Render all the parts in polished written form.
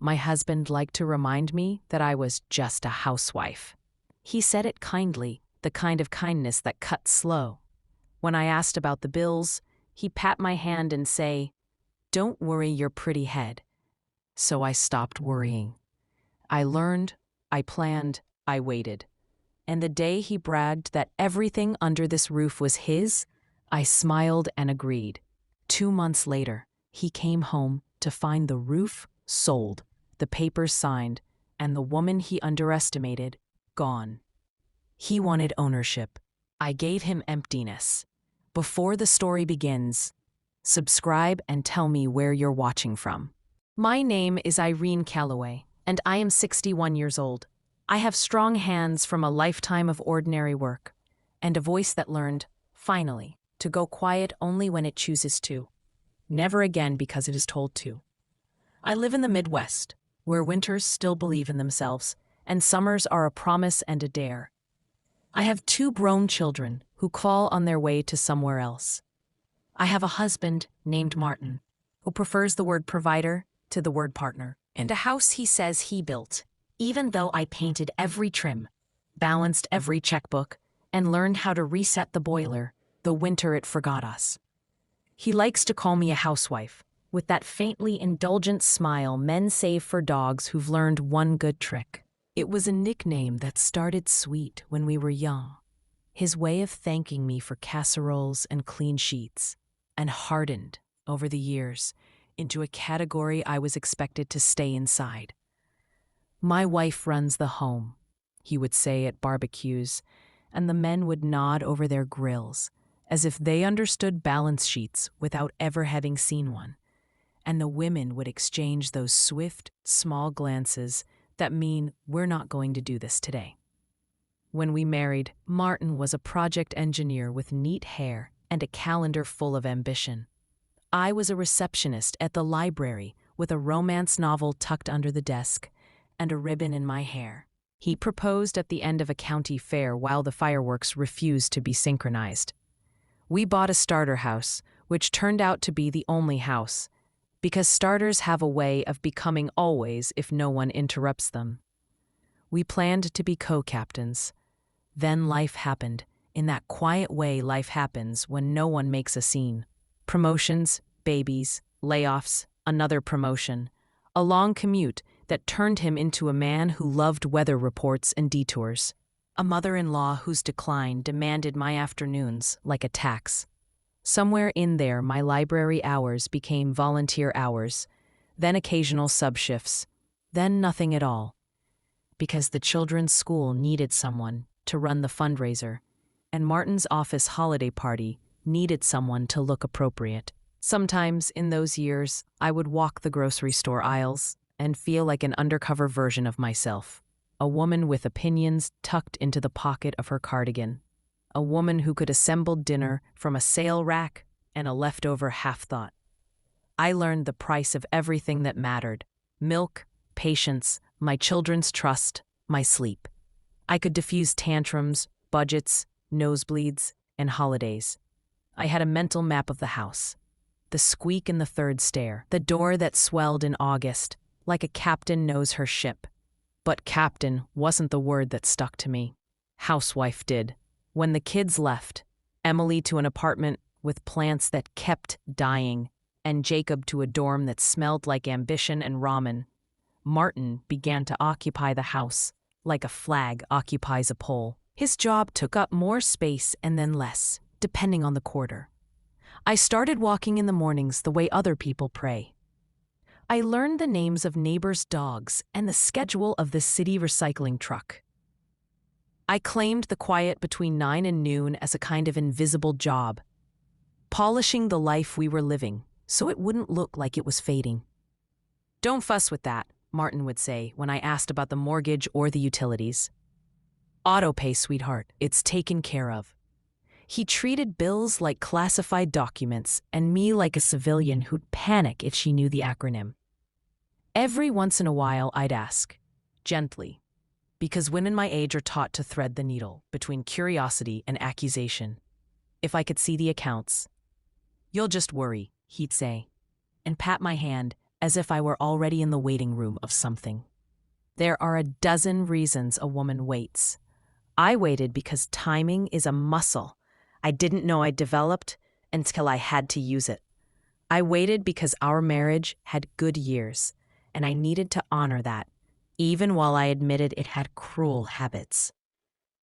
My husband liked to remind me that I was just a housewife. He said it kindly, the kind of kindness that cuts slow. When I asked about the bills, he'd pat my hand and say, "Don't worry your pretty head." So I stopped worrying. I learned, I planned, I waited. And the day he bragged that everything under this roof was his, I smiled and agreed. 2 months later, he came home to find the roof sold, the papers signed, and the woman he underestimated gone. He wanted ownership. I gave him emptiness. Before the story begins, subscribe and tell me where you're watching from. My name is Irene Calloway, and I am 61 years old. I have strong hands from a lifetime of ordinary work, and a voice that learned, finally, to go quiet only when it chooses to. Never again because it is told to. I live in the Midwest, where winters still believe in themselves, and summers are a promise and a dare. I have 2 grown children who call on their way to somewhere else. I have a husband named Martin, who prefers the word provider to the word partner, and a house he says he built, even though I painted every trim, balanced every checkbook, and learned how to reset the boiler the winter it forgot us. He likes to call me a housewife, with that faintly indulgent smile men save for dogs who've learned one good trick. It was a nickname that started sweet when we were young, his way of thanking me for casseroles and clean sheets, and hardened, over the years, into a category I was expected to stay inside. "My wife runs the home," he would say at barbecues, and the men would nod over their grills, as if they understood balance sheets without ever having seen one, and the women would exchange those swift, small glances that mean we're not going to do this today. When we married, Martin was a project engineer with neat hair and a calendar full of ambition. I was a receptionist at the library with a romance novel tucked under the desk and a ribbon in my hair. He proposed at the end of a county fair while the fireworks refused to be synchronized. We bought a starter house, which turned out to be the only house, because starters have a way of becoming always if no one interrupts them. We planned to be co-captains. Then life happened, in that quiet way life happens when no one makes a scene. Promotions, babies, layoffs, another promotion. A long commute that turned him into a man who loved weather reports and detours. A mother-in-law whose decline demanded my afternoons like a tax. Somewhere in there, my library hours became volunteer hours, then occasional sub-shifts, then nothing at all. Because the children's school needed someone to run the fundraiser, and Martin's office holiday party needed someone to look appropriate. Sometimes in those years, I would walk the grocery store aisles and feel like an undercover version of myself. A woman with opinions tucked into the pocket of her cardigan. A woman who could assemble dinner from a sale rack and a leftover half-thought. I learned the price of everything that mattered: milk, patience, my children's trust, my sleep. I could diffuse tantrums, budgets, nosebleeds, and holidays. I had a mental map of the house. The squeak in the third stair, the door that swelled in August, like a captain knows her ship. But captain wasn't the word that stuck to me. Housewife did. When the kids left, Emily to an apartment with plants that kept dying, and Jacob to a dorm that smelled like ambition and ramen, Martin began to occupy the house, like a flag occupies a pole. His job took up more space and then less, depending on the quarter. I started walking in the mornings the way other people pray. I learned the names of neighbors' dogs and the schedule of the city recycling truck. I claimed the quiet between 9 and noon as a kind of invisible job, polishing the life we were living so it wouldn't look like it was fading. "Don't fuss with that," Martin would say when I asked about the mortgage or the utilities. "Auto pay, sweetheart, it's taken care of." He treated bills like classified documents and me like a civilian who'd panic if she knew the acronym. Every once in a while I'd ask, gently, because women my age are taught to thread the needle between curiosity and accusation, if I could see the accounts. "You'll just worry," he'd say, and pat my hand as if I were already in the waiting room of something. There are a dozen reasons a woman waits. I waited because timing is a muscle I didn't know I developed until I had to use it. I waited because our marriage had good years, and I needed to honor that, even while I admitted it had cruel habits.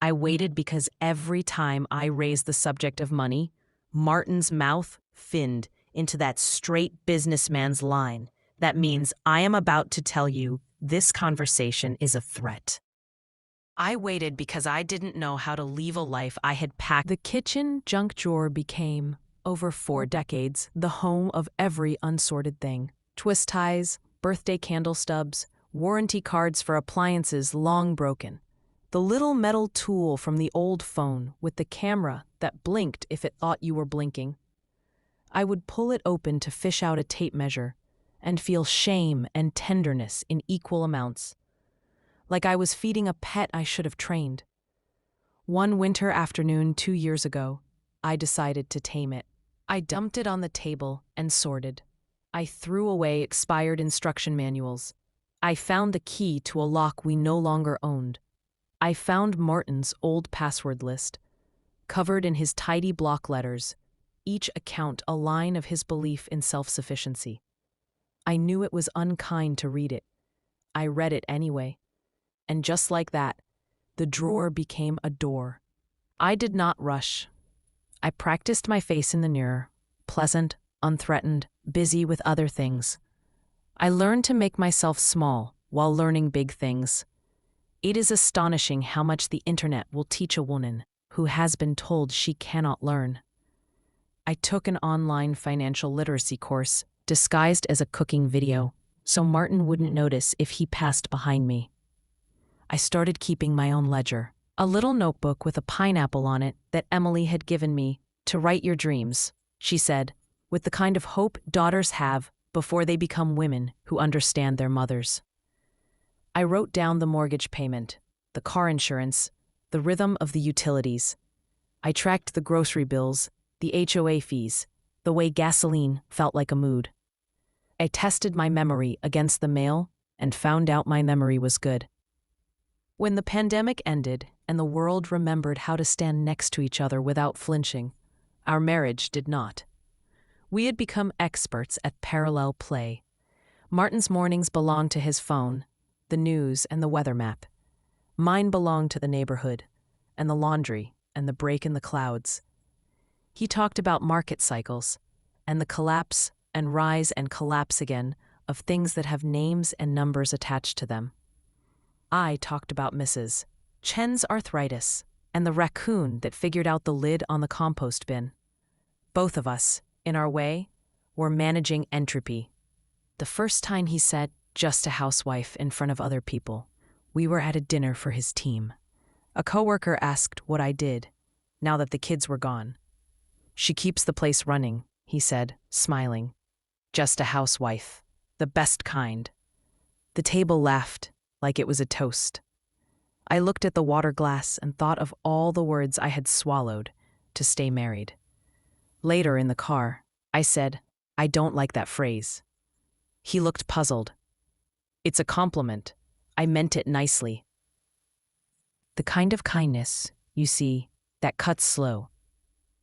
I waited because every time I raised the subject of money, Martin's mouth finned into that straight businessman's line. That means I am about to tell you this conversation is a threat. I waited because I didn't know how to leave a life I had packed. The kitchen junk drawer became, over 4 decades, the home of every unsorted thing. Twist ties, birthday candle stubs, warranty cards for appliances long broken. The little metal tool from the old phone with the camera that blinked if it thought you were blinking. I would pull it open to fish out a tape measure and feel shame and tenderness in equal amounts, like I was feeding a pet I should have trained. One winter afternoon 2 years ago, I decided to tame it. I dumped it on the table and sorted. I threw away expired instruction manuals. I found the key to a lock we no longer owned. I found Martin's old password list, covered in his tidy block letters, each account a line of his belief in self-sufficiency. I knew it was unkind to read it. I read it anyway. And just like that, the drawer became a door. I did not rush. I practiced my face in the mirror, pleasant, unthreatened, busy with other things. I learned to make myself small while learning big things. It is astonishing how much the internet will teach a woman who has been told she cannot learn. I took an online financial literacy course disguised as a cooking video, so Martin wouldn't notice if he passed behind me. I started keeping my own ledger, a little notebook with a pineapple on it that Emily had given me to write your dreams, she said, with the kind of hope daughters have before they become women who understand their mothers. I wrote down the mortgage payment, the car insurance, the rhythm of the utilities. I tracked the grocery bills, the HOA fees, the way gasoline felt like a mood. I tested my memory against the mail and found out my memory was good. When the pandemic ended and the world remembered how to stand next to each other without flinching, our marriage did not. We had become experts at parallel play. Martin's mornings belonged to his phone, the news and the weather map. Mine belonged to the neighborhood, and the laundry, and the break in the clouds. He talked about market cycles, and the collapse and rise and collapse again of things that have names and numbers attached to them. I talked about Mrs. Chen's arthritis and the raccoon that figured out the lid on the compost bin. Both of us, in our way, were managing entropy. The first time he said, "just a housewife," in front of other people, we were at a dinner for his team. A coworker asked what I did, now that the kids were gone. "She keeps the place running," he said, smiling. "Just a housewife, the best kind." The table laughed, like it was a toast. I looked at the water glass and thought of all the words I had swallowed to stay married. Later in the car, I said, "I don't like that phrase." He looked puzzled. "It's a compliment. I meant it nicely." The kind of kindness, you see, that cuts slow.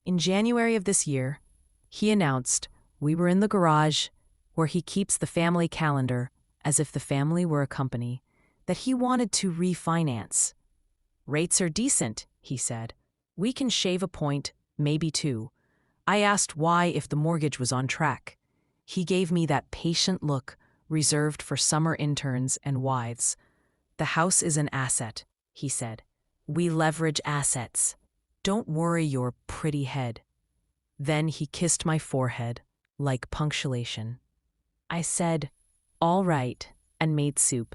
In January of this year, he announced we were in the garage where he keeps the family calendar as if the family were a company, that he wanted to refinance. "Rates are decent," he said. "We can shave a point, maybe 2. I asked why if the mortgage was on track. He gave me that patient look reserved for summer interns and wives. "The house is an asset," he said. "We leverage assets. Don't worry your pretty head." Then he kissed my forehead, like punctuation. I said, "All right," and made soup.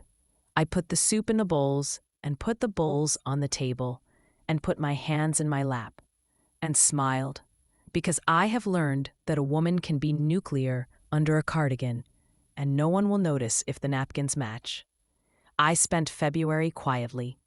I put the soup in the bowls and put the bowls on the table and put my hands in my lap and smiled, because I have learned that a woman can be nuclear under a cardigan and no one will notice if the napkins match. I spent February quietly.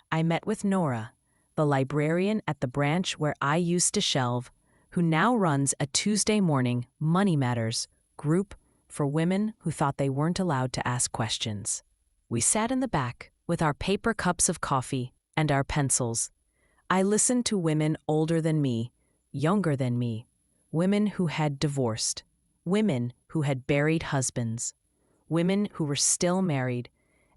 I met with Nora, the librarian at the branch where I used to shelve, who now runs a Tuesday morning Money Matters group for women who thought they weren't allowed to ask questions. We sat in the back with our paper cups of coffee and our pencils. I listened to women older than me, younger than me, women who had divorced, women who had buried husbands, women who were still married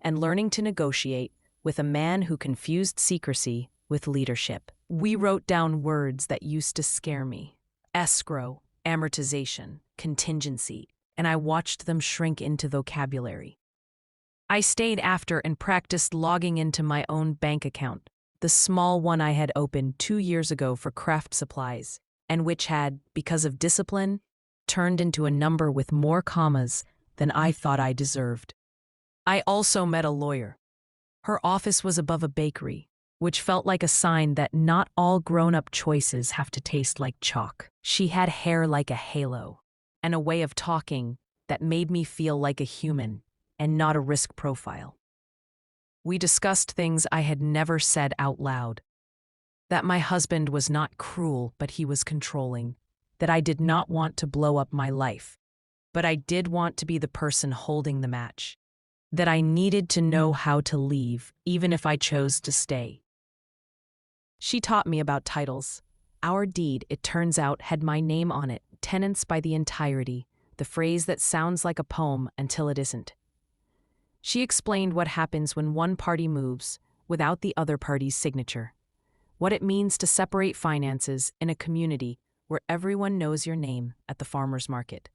and learning to negotiate with a man who confused secrecy with leadership. We wrote down words that used to scare me: escrow, amortization, contingency, and I watched them shrink into vocabulary. I stayed after and practiced logging into my own bank account, the small one I had opened 2 years ago for craft supplies, and which had, because of discipline, turned into a number with more commas than I thought I deserved. I also met a lawyer. Her office was above a bakery, which felt like a sign that not all grown-up choices have to taste like chalk. She had hair like a halo, and a way of talking that made me feel like a human and not a risk profile. We discussed things I had never said out loud. That my husband was not cruel, but he was controlling. That I did not want to blow up my life, but I did want to be the person holding the match. That I needed to know how to leave, even if I chose to stay. She taught me about titles. Our deed, it turns out, had my name on it, tenants by the entirety, the phrase that sounds like a poem until it isn't. She explained what happens when one party moves without the other party's signature, what it means to separate finances in a community where everyone knows your name at the farmer's market,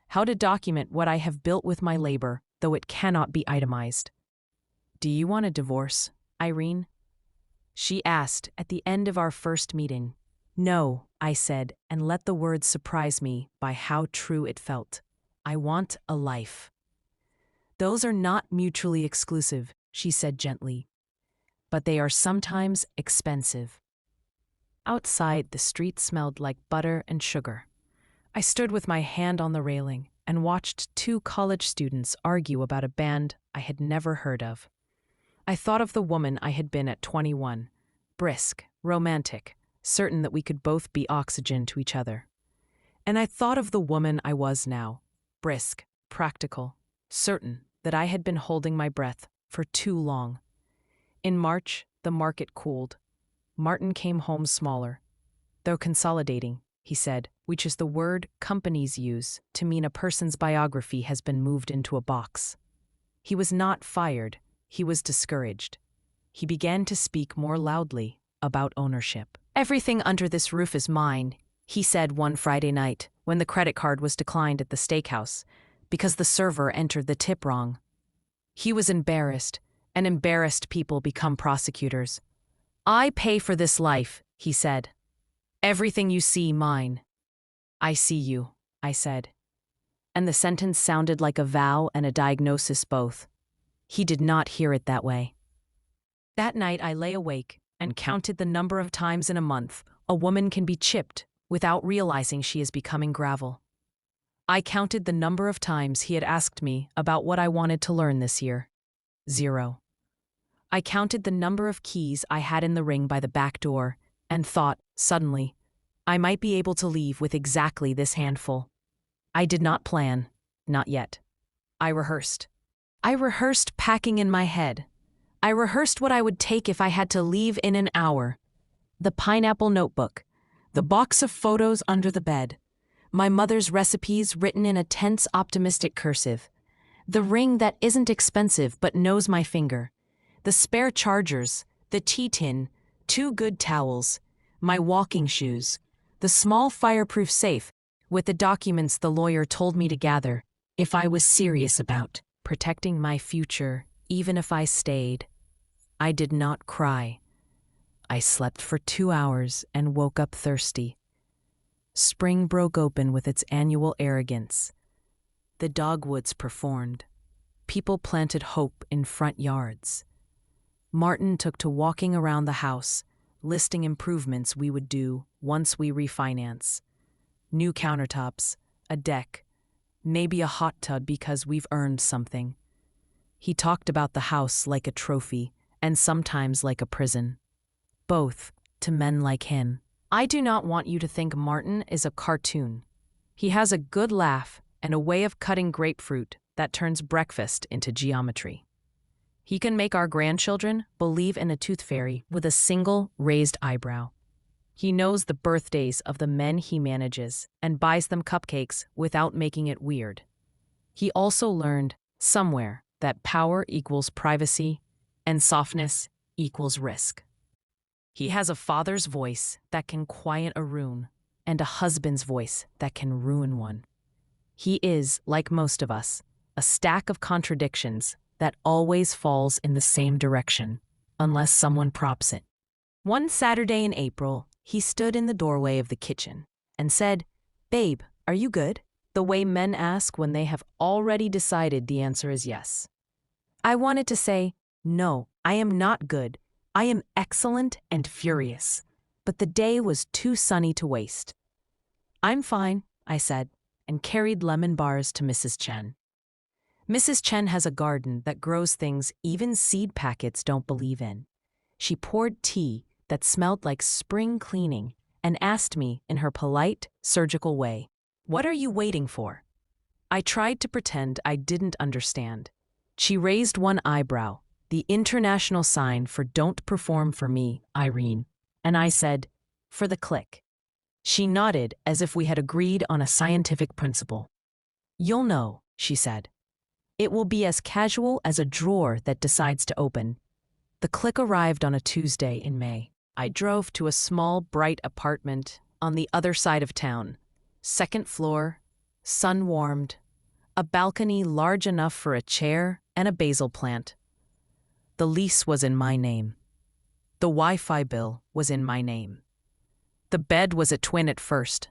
how to document what I have built with my labor, though it cannot be itemized. "Do you want a divorce, Irene?" she asked at the end of our first meeting. "No," I said, and let the words surprise me by how true it felt. "I want a life." "Those are not mutually exclusive," she said gently, "but they are sometimes expensive." Outside, the street smelled like butter and sugar. I stood with my hand on the railing and watched 2 college students argue about a band I had never heard of. I thought of the woman I had been at 21, brisk, romantic, certain that we could both be oxygen to each other. And I thought of the woman I was now, brisk, practical, certain that I had been holding my breath for too long. In March, the market cooled. Martin came home smaller. "Though consolidating," he said, which is the word companies use to mean a person's biography has been moved into a box. He was not fired, he was discouraged. He began to speak more loudly about ownership. "Everything under this roof is mine," he said one Friday night when the credit card was declined at the steakhouse because the server entered the tip wrong. He was embarrassed, and embarrassed people become prosecutors. "I pay for this life," he said. "Everything you see, mine." "I see you," I said. And the sentence sounded like a vow and a diagnosis both. He did not hear it that way. That night I lay awake and counted the number of times in a month a woman can be chipped without realizing she is becoming gravel. I counted the number of times he had asked me about what I wanted to learn this year. 0. I counted the number of keys I had in the ring by the back door and thought, suddenly, I might be able to leave with exactly this handful. I did not plan, not yet. I rehearsed. I rehearsed packing in my head. I rehearsed what I would take if I had to leave in an hour. The pineapple notebook, the box of photos under the bed, my mother's recipes written in a tense, optimistic cursive, the ring that isn't expensive but knows my finger, the spare chargers, the tea tin, 2 good towels, my walking shoes, the small fireproof safe with the documents the lawyer told me to gather if I was serious about protecting my future, even if I stayed. I did not cry. I slept for 2 hours and woke up thirsty. Spring broke open with its annual arrogance. The dogwoods performed. People planted hope in front yards. Martin took to walking around the house, listing improvements we would do once we refinance. New countertops, a deck, maybe a hot tub because we've earned something. He talked about the house like a trophy and sometimes like a prison. Both to men like him. I do not want you to think Martin is a cartoon. He has a good laugh and a way of cutting grapefruit that turns breakfast into geometry. He can make our grandchildren believe in a tooth fairy with a single raised eyebrow. He knows the birthdays of the men he manages and buys them cupcakes without making it weird. He also learned, somewhere, that power equals privacy and softness equals risk. He has a father's voice that can quiet a room and a husband's voice that can ruin one. He is, like most of us, a stack of contradictions that always falls in the same direction, unless someone props it. One Saturday in April, he stood in the doorway of the kitchen and said, "Babe, are you good?" The way men ask when they have already decided the answer is yes. I wanted to say, "No, I am not good. I am excellent and furious." But the day was too sunny to waste. "I'm fine," I said, and carried lemon bars to Mrs. Chen. Mrs. Chen has a garden that grows things even seed packets don't believe in. She poured tea that smelled like spring cleaning and asked me in her polite, surgical way, "What are you waiting for?" I tried to pretend I didn't understand. She raised one eyebrow, the international sign for "Don't perform for me, Irene," and I said, "For the click." She nodded as if we had agreed on a scientific principle. "You'll know," she said. "It will be as casual as a drawer that decides to open." The click arrived on a Tuesday in May. I drove to a small, bright apartment on the other side of town. Second floor, sun-warmed, a balcony large enough for a chair and a basil plant. The lease was in my name. The Wi-Fi bill was in my name. The bed was a twin at first,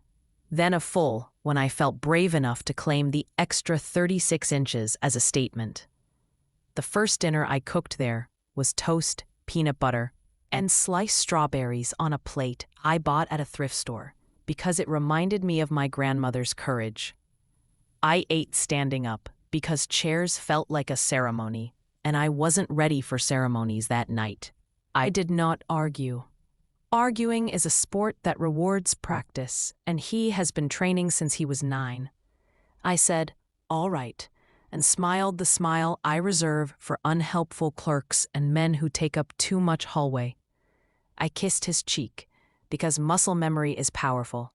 then a full when I felt brave enough to claim the extra 36 inches as a statement. The first dinner I cooked there was toast, peanut butter, and sliced strawberries on a plate I bought at a thrift store because it reminded me of my grandmother's courage. I ate standing up because chairs felt like a ceremony, and I wasn't ready for ceremonies that night. I did not argue. Arguing is a sport that rewards practice, and he has been training since he was 9. I said, "All right," and smiled the smile I reserve for unhelpful clerks and men who take up too much hallway. I kissed his cheek, because muscle memory is powerful.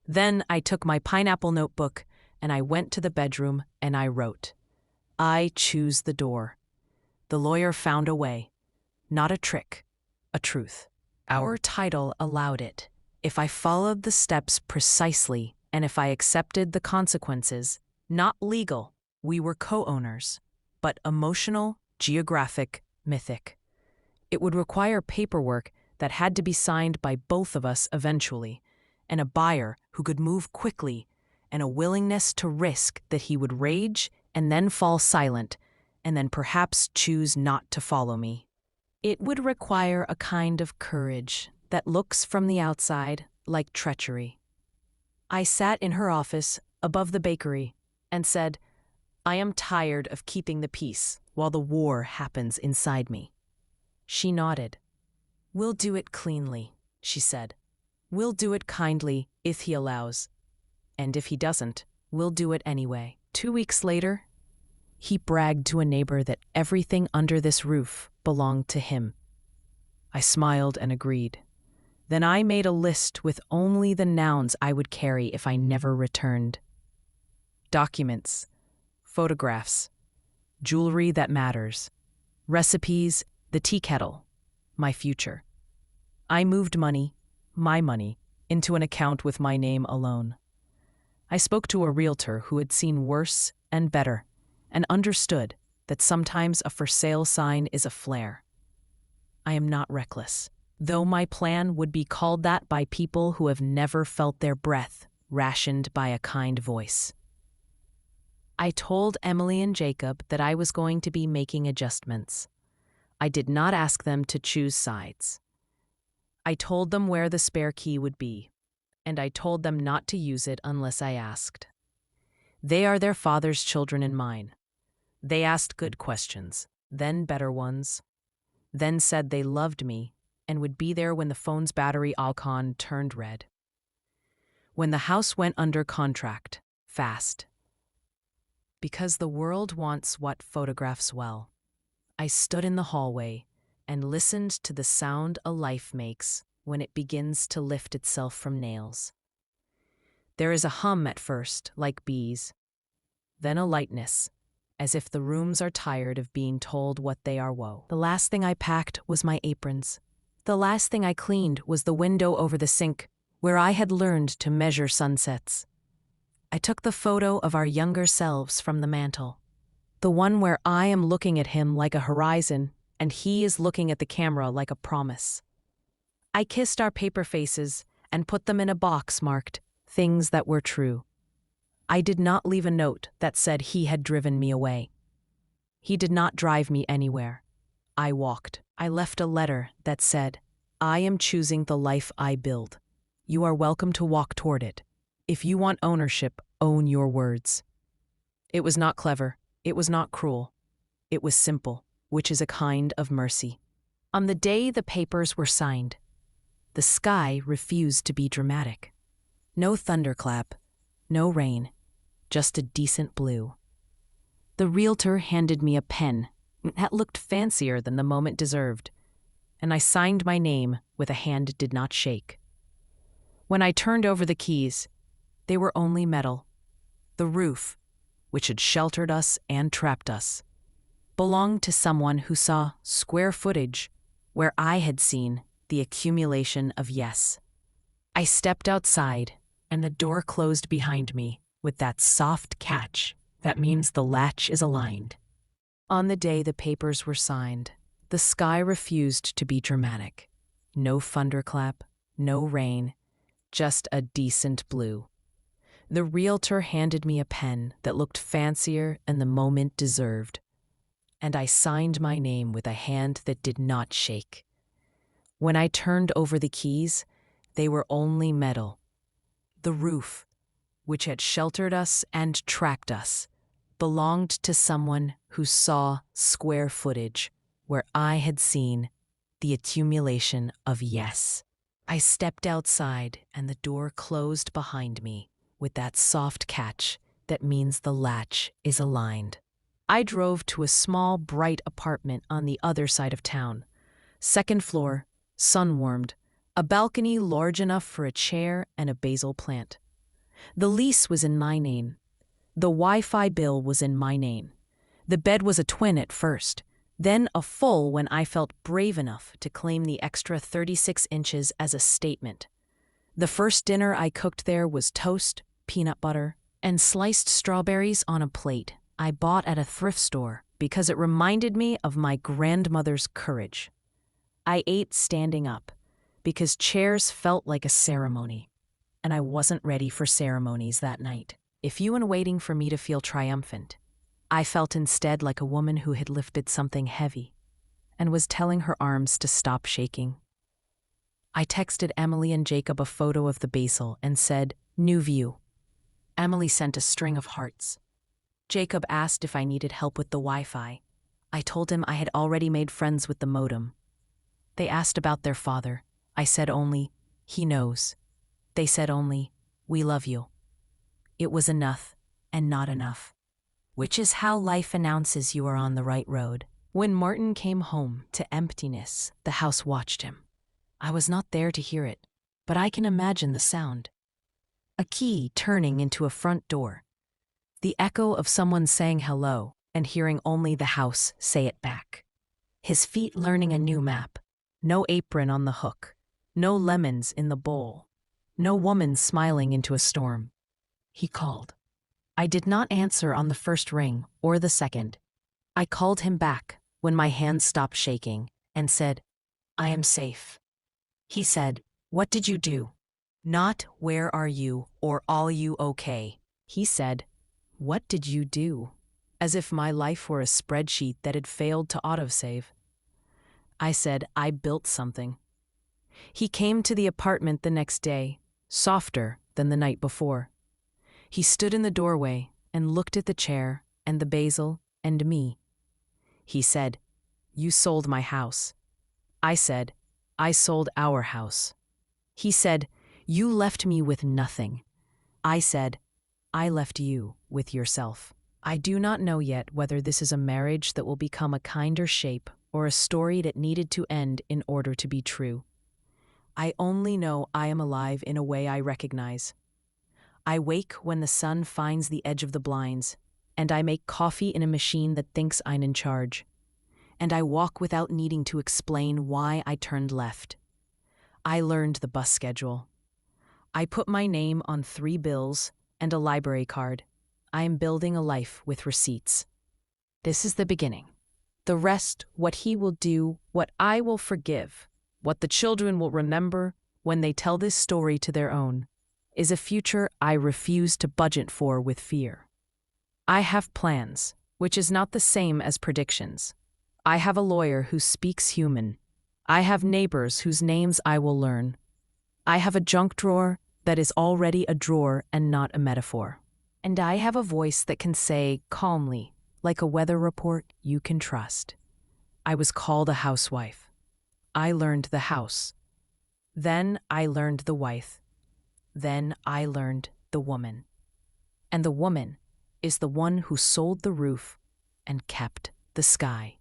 Then I took my pineapple notebook and I went to the bedroom and I wrote, "I choose the door." The lawyer found a way. Not a trick, a truth. Our title allowed it. If I followed the steps precisely and if I accepted the consequences, not legal, we were co-owners, but emotional, geographic, mythic. It would require paperwork that had to be signed by both of us eventually, and a buyer who could move quickly, and a willingness to risk that he would rage and then fall silent, and then perhaps choose not to follow me. It would require a kind of courage that looks from the outside like treachery. I sat in her office above the bakery and said, "I am tired of keeping the peace while the war happens inside me." She nodded. "We'll do it cleanly," she said. "We'll do it kindly if he allows. And if he doesn't, we'll do it anyway." 2 weeks later, he bragged to a neighbor that everything under this roof belonged to him. I smiled and agreed. Then I made a list with only the nouns I would carry if I never returned. Documents, photographs, jewelry that matters, recipes, the tea kettle, my future. I moved money, my money, into an account with my name alone. I spoke to a realtor who had seen worse and better, and understood that sometimes a for sale sign is a flare. I am not reckless, though my plan would be called that by people who have never felt their breath rationed by a kind voice. I told Emily and Jacob that I was going to be making adjustments. I did not ask them to choose sides. I told them where the spare key would be, and I told them not to use it unless I asked. They are their father's children and mine. They asked good questions, then better ones, then said they loved me and would be there when the phone's battery icon turned red. When the house went under contract, fast, Because the world wants what photographs well. I stood in the hallway and listened to the sound a life makes when it begins to lift itself from nails. There is a hum at first, like bees, then a lightness, as if the rooms are tired of being told what they are. Woe. The last thing I packed was my aprons. The last thing I cleaned was the window over the sink, where I had learned to measure sunsets. I took the photo of our younger selves from the mantel, the one where I am looking at him like a horizon and he is looking at the camera like a promise. I kissed our paper faces and put them in a box marked "Things That Were True." I did not leave a note that said he had driven me away. He did not drive me anywhere. I walked. I left a letter that said, "I am choosing the life I build. You are welcome to walk toward it. If you want ownership, own your words." It was not clever. It was not cruel. It was simple, which is a kind of mercy. On the day the papers were signed, the sky refused to be dramatic. No thunderclap, no rain, just a decent blue. The realtor handed me a pen that looked fancier than the moment deserved, and I signed my name with a hand it did not shake. When I turned over the keys, they were only metal. The roof, which had sheltered us and trapped us, belonged to someone who saw square footage where I had seen the accumulation of yes. I stepped outside, and the door closed behind me with that soft catch that means the latch is aligned. On the day the papers were signed, the sky refused to be dramatic. No thunderclap, no rain, just a decent blue. The realtor handed me a pen that looked fancier than the moment deserved, and I signed my name with a hand that did not shake. When I turned over the keys, they were only metal. The roof, which had sheltered us and tracked us, belonged to someone who saw square footage where I had seen the accumulation of yes. I stepped outside, and the door closed behind me with that soft catch that means the latch is aligned. I drove to a small, bright apartment on the other side of town. Second floor, sun-warmed, a balcony large enough for a chair and a basil plant. The lease was in my name. The Wi-Fi bill was in my name. The bed was a twin at first, then a full when I felt brave enough to claim the extra 36 inches as a statement. The first dinner I cooked there was toast, peanut butter, and sliced strawberries on a plate I bought at a thrift store because it reminded me of my grandmother's courage. I ate standing up because chairs felt like a ceremony, and I wasn't ready for ceremonies that night. If you were waiting for me to feel triumphant, I felt instead like a woman who had lifted something heavy and was telling her arms to stop shaking. I texted Emily and Jacob a photo of the basil and said, "New view." Emily sent a string of hearts. Jacob asked if I needed help with the Wi-Fi. I told him I had already made friends with the modem. They asked about their father. I said only, "He knows." They said only, "We love you." It was enough and not enough, which is how life announces you are on the right road. When Martin came home to emptiness, the house watched him. I was not there to hear it, but I can imagine the sound. A key turning into a front door. The echo of someone saying hello and hearing only the house say it back. His feet learning a new map. No apron on the hook. No lemons in the bowl. No woman smiling into a storm. He called. I did not answer on the first ring or the second. I called him back when my hands stopped shaking and said, "I am safe." He said, "What did you do?" Not, "Where are you?" or "Are you okay?" He said, "What did you do?" As if my life were a spreadsheet that had failed to autosave. I said, "I built something." He came to the apartment the next day, softer than the night before. He stood in the doorway and looked at the chair and the basil and me. He said, "You sold my house." I said, "I sold our house." He said, "You left me with nothing." I said, "I left you with yourself." I do not know yet whether this is a marriage that will become a kinder shape or a story that needed to end in order to be true. I only know I am alive in a way I recognize. I wake when the sun finds the edge of the blinds, and I make coffee in a machine that thinks I'm in charge. And I walk without needing to explain why I turned left. I learned the bus schedule. I put my name on 3 bills and a library card. I am building a life with receipts. This is the beginning. The rest, what he will do, what I will forgive, what the children will remember when they tell this story to their own, is a future I refuse to budget for with fear. I have plans, which is not the same as predictions. I have a lawyer who speaks human. I have neighbors whose names I will learn. I have a junk drawer that is already a drawer and not a metaphor. And I have a voice that can say calmly, like a weather report you can trust. I was called a housewife. I learned the house. Then I learned the wife. Then I learned the woman. And the woman is the one who sold the roof and kept the sky.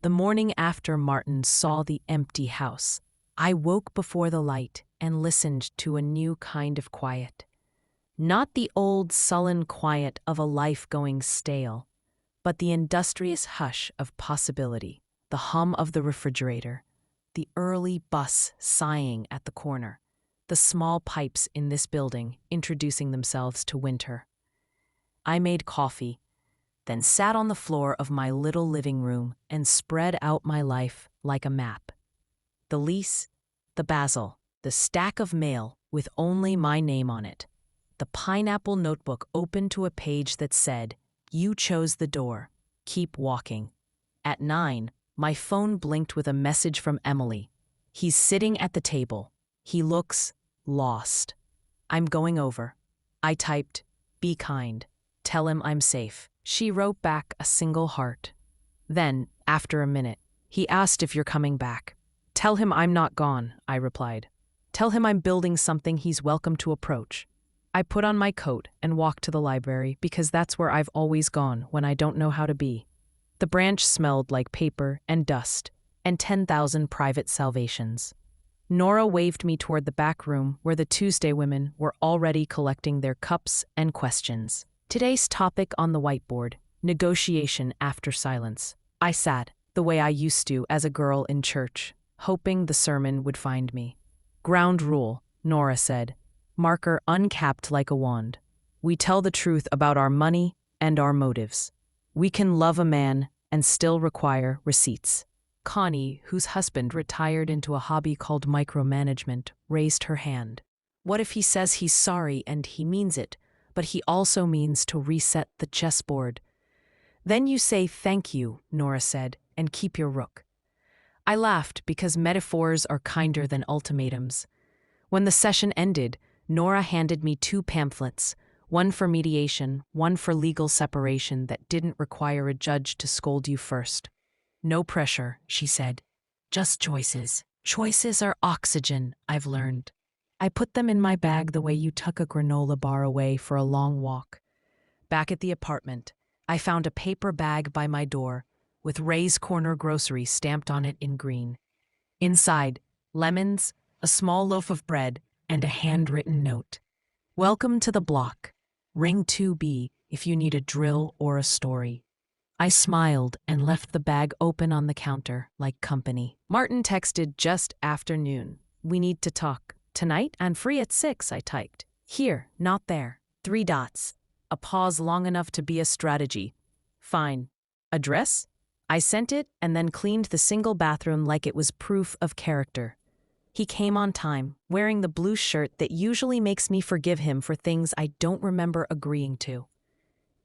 The morning after Martin saw the empty house, I woke before the light and listened to a new kind of quiet. Not the old sullen quiet of a life going stale, but the industrious hush of possibility, the hum of the refrigerator, the early bus sighing at the corner, the small pipes in this building introducing themselves to winter. I made coffee, then sat on the floor of my little living room and spread out my life like a map. The lease, the basil, the stack of mail with only my name on it, the pineapple notebook open to a page that said, "You chose the door. Keep walking." At 9, my phone blinked with a message from Emily. "He's sitting at the table. He looks lost. I'm going over." I typed, "Be kind. Tell him I'm safe." She wrote back a single heart. Then, after a minute, "He asked if you're coming back." "Tell him I'm not gone," I replied. "Tell him I'm building something he's welcome to approach." I put on my coat and walked to the library because that's where I've always gone when I don't know how to be. The branch smelled like paper and dust and 10,000 private salvations. Nora waved me toward the back room where the Tuesday women were already collecting their cups and questions. Today's topic on the whiteboard, negotiation after silence. I sat, the way I used to as a girl in church, hoping the sermon would find me. "Ground rule," Nora said, marker uncapped like a wand. "We tell the truth about our money and our motives. We can love a man and still require receipts." Connie, whose husband retired into a hobby called micromanagement, raised her hand. "What if he says he's sorry and he means it, but he also means to reset the chessboard?" "Then you say thank you," Nora said, "and keep your rook." I laughed because metaphors are kinder than ultimatums. When the session ended, Nora handed me 2 pamphlets, one for mediation, one for legal separation that didn't require a judge to scold you first. "No pressure," she said. "Just choices. Choices are oxygen, I've learned." I put them in my bag the way you tuck a granola bar away for a long walk. Back at the apartment, I found a paper bag by my door with Ray's Corner Grocery stamped on it in green. Inside, lemons, a small loaf of bread, and a handwritten note. "Welcome to the block. Ring 2B if you need a drill or a story." I smiled and left the bag open on the counter like company. Martin texted just after noon. "We need to talk. Tonight? I'm free at 6, I typed. "Here, not there. 3 dots. A pause long enough to be a strategy. "Fine. Address?" I sent it and then cleaned the single bathroom like it was proof of character. He came on time, wearing the blue shirt that usually makes me forgive him for things I don't remember agreeing to.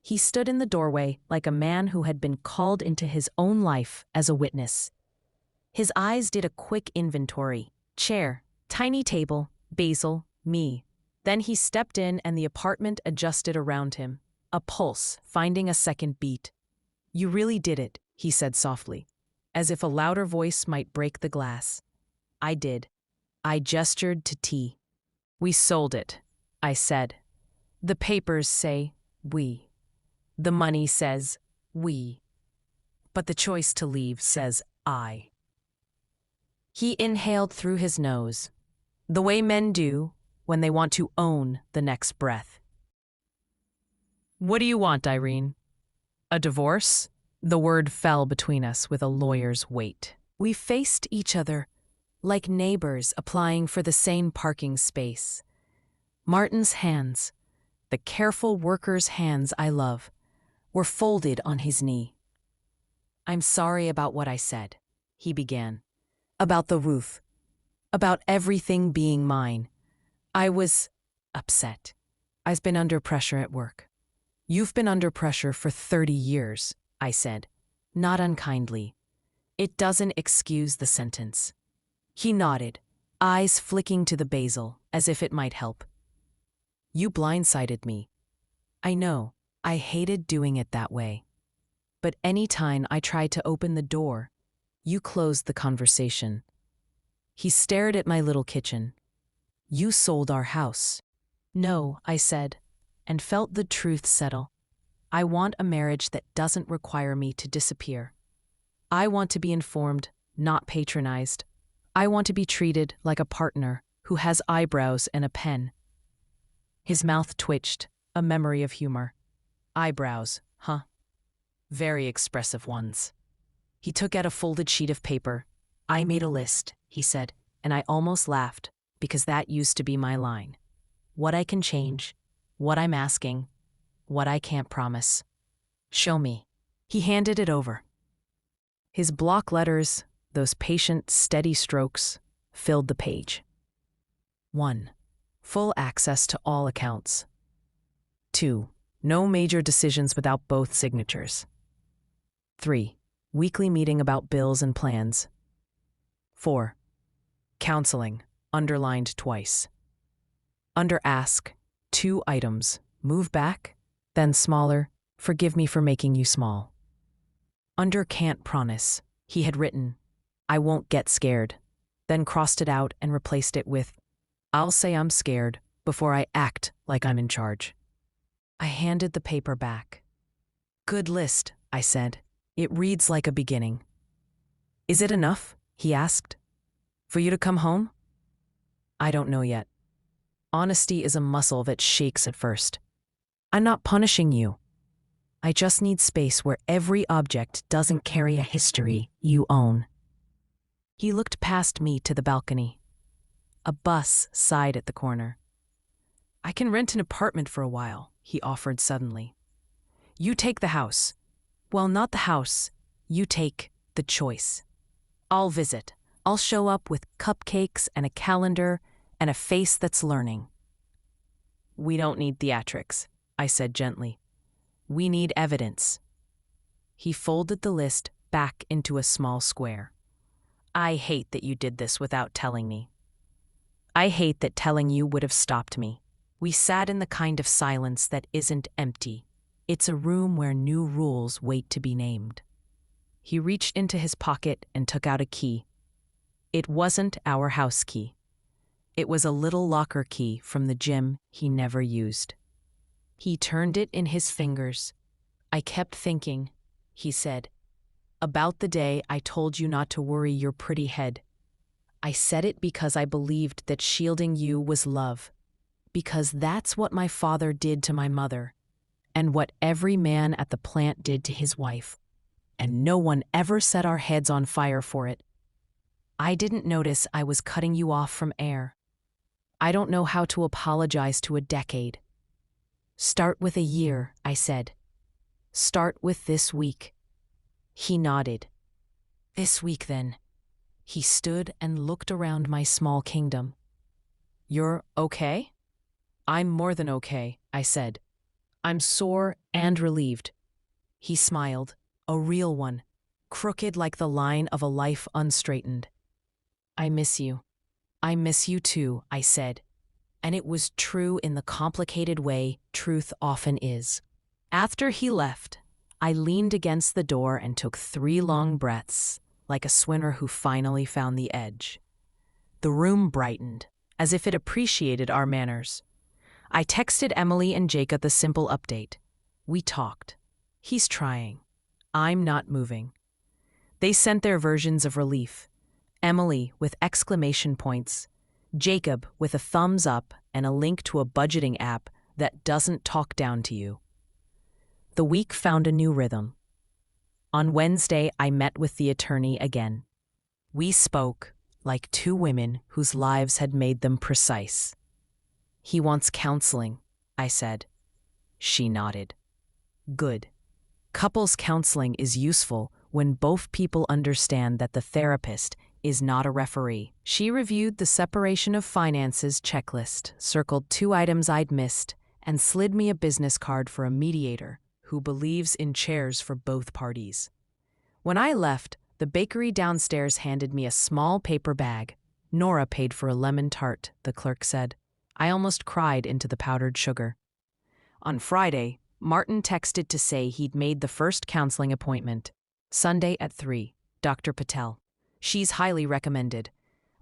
He stood in the doorway like a man who had been called into his own life as a witness. His eyes did a quick inventory. Chair, tiny table, basil, me. Then he stepped in and the apartment adjusted around him. A pulse, finding a second beat. "You really did it," he said softly, as if a louder voice might break the glass. I did. I gestured to tea. "We sold it," I said. "The papers say we." The money says we, but the choice to leave says I. He inhaled through his nose, the way men do when they want to own the next breath. What do you want, Irene? A divorce? The word fell between us with a lawyer's weight. We faced each other like neighbors applying for the same parking space. Martin's hands, the careful worker's hands I love, were folded on his knee. I'm sorry about what I said, he began. About the roof. About everything being mine. I was upset. I've been under pressure at work. You've been under pressure for 30 years, I said, not unkindly. It doesn't excuse the sentence. He nodded, eyes flicking to the basil, as if it might help. You blindsided me. I know, I hated doing it that way. But any time I tried to open the door, you closed the conversation. He stared at my little kitchen. You sold our house. No, I said, and felt the truth settle. I want a marriage that doesn't require me to disappear. I want to be informed, not patronized. I want to be treated like a partner who has eyebrows and a pen. His mouth twitched, a memory of humor. Eyebrows, huh? Very expressive ones. He took out a folded sheet of paper. I made a list, he said, and I almost laughed, because that used to be my line. What I can change, what I'm asking, what I can't promise. Show me. He handed it over. His block letters, those patient, steady strokes, filled the page. 1. Full access to all accounts. 2. No major decisions without both signatures. 3. Weekly meeting about bills and plans. 4. Counseling, underlined twice. Under ask, 2 items, move back, then smaller, forgive me for making you small. Under can't promise, he had written, I won't get scared, then crossed it out and replaced it with, I'll say I'm scared before I act like I'm in charge. I handed the paper back. Good list, I said. It reads like a beginning. Is it enough? He asked. For you to come home? I don't know yet. Honesty is a muscle that shakes at first. I'm not punishing you. I just need space where every object doesn't carry a history you own. He looked past me to the balcony. A bus sighed at the corner. I can rent an apartment for a while, he offered suddenly. You take the house. Well, not the house. You take the choice. I'll visit. I'll show up with cupcakes and a calendar and a face that's learning. We don't need theatrics, I said gently. We need evidence. He folded the list back into a small square. I hate that you did this without telling me. I hate that telling you would have stopped me. We sat in the kind of silence that isn't empty. It's a room where new rules wait to be named. He reached into his pocket and took out a key. It wasn't our house key. It was a little locker key from the gym he never used. He turned it in his fingers. I kept thinking, he said, about the day I told you not to worry your pretty head. I said it because I believed that shielding you was love, because that's what my father did to my mother, and what every man at the plant did to his wife, and no one ever set our heads on fire for it. I didn't notice I was cutting you off from air. I don't know how to apologize to a decade. Start with a year, I said. Start with this week. He nodded. This week, then. He stood and looked around my small kingdom. You're okay? I'm more than okay, I said. I'm sore and relieved. He smiled, a real one, crooked like the line of a life unstraightened. I miss you. I miss you too, I said. And it was true in the complicated way truth often is. After he left, I leaned against the door and took 3 long breaths, like a swimmer who finally found the edge. The room brightened, as if it appreciated our manners. I texted Emily and Jacob the simple update. We talked. He's trying. I'm not moving. They sent their versions of relief. Emily with exclamation points, Jacob with a thumbs up and a link to a budgeting app that doesn't talk down to you. The week found a new rhythm. On Wednesday, I met with the attorney again. We spoke like two women whose lives had made them precise. He wants counseling, I said. She nodded. Good. Couples counseling is useful when both people understand that the therapist is not a referee. She reviewed the separation of finances checklist, circled 2 items I'd missed, and slid me a business card for a mediator who believes in chairs for both parties. When I left, the bakery downstairs handed me a small paper bag. Nora paid for a lemon tart, the clerk said. I almost cried into the powdered sugar. On Friday, Martin texted to say he'd made the first counseling appointment. Sunday at 3, Dr. Patel. She's highly recommended.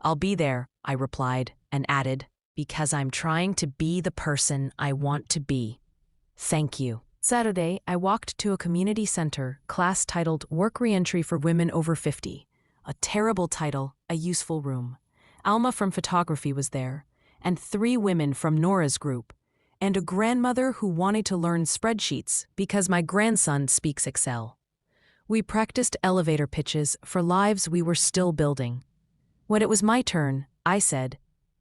I'll be there, I replied, and added, because I'm trying to be the person I want to be. Thank you. Saturday, I walked to a community center class titled Work Reentry for Women Over 50. A terrible title, a useful room. Alma from photography was there, and 3 women from Nora's group, and a grandmother who wanted to learn spreadsheets because my grandson speaks Excel. We practiced elevator pitches for lives we were still building. When it was my turn, I said,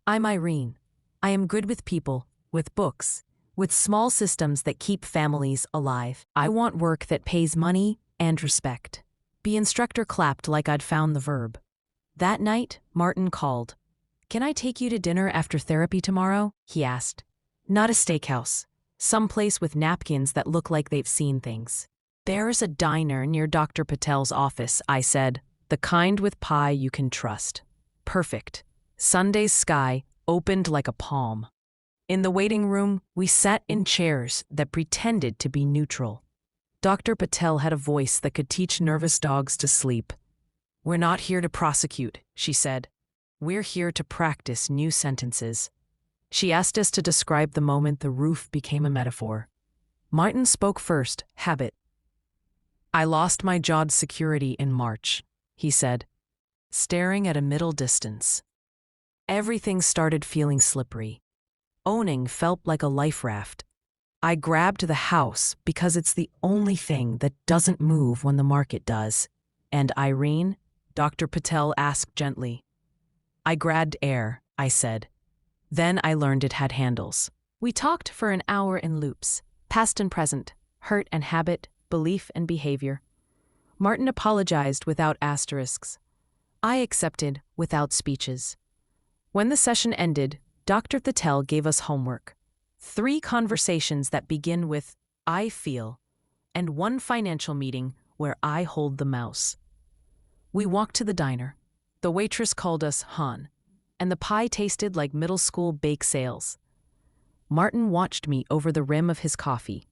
I'm Irene. I am good with people, with books, with small systems that keep families alive. I want work that pays money and respect. The instructor clapped like I'd found the verb. That night, Martin called. Can I take you to dinner after therapy tomorrow? He asked. Not a steakhouse. Someplace with napkins that look like they've seen things. There's a diner near Dr. Patel's office, I said. The kind with pie you can trust. Perfect. Sunday's sky opened like a palm. In the waiting room, we sat in chairs that pretended to be neutral. Dr. Patel had a voice that could teach nervous dogs to sleep. We're not here to prosecute, she said. We're here to practice new sentences. She asked us to describe the moment the roof became a metaphor. Martin spoke first, habit. I lost my jawed security in March, he said, staring at a middle distance. Everything started feeling slippery. Owning felt like a life raft. I grabbed the house because it's the only thing that doesn't move when the market does. And Irene? Dr. Patel asked gently. I grabbed air, I said. Then I learned it had handles. We talked for an hour in loops, past and present, hurt and habit, belief and behavior. Martin apologized without asterisks. I accepted without speeches. When the session ended, Dr. Patel gave us homework. 3 conversations that begin with, I feel, and 1 financial meeting where I hold the mouse. We walked to the diner. The waitress called us Han, and the pie tasted like middle school bake sales. Martin watched me over the rim of his coffee.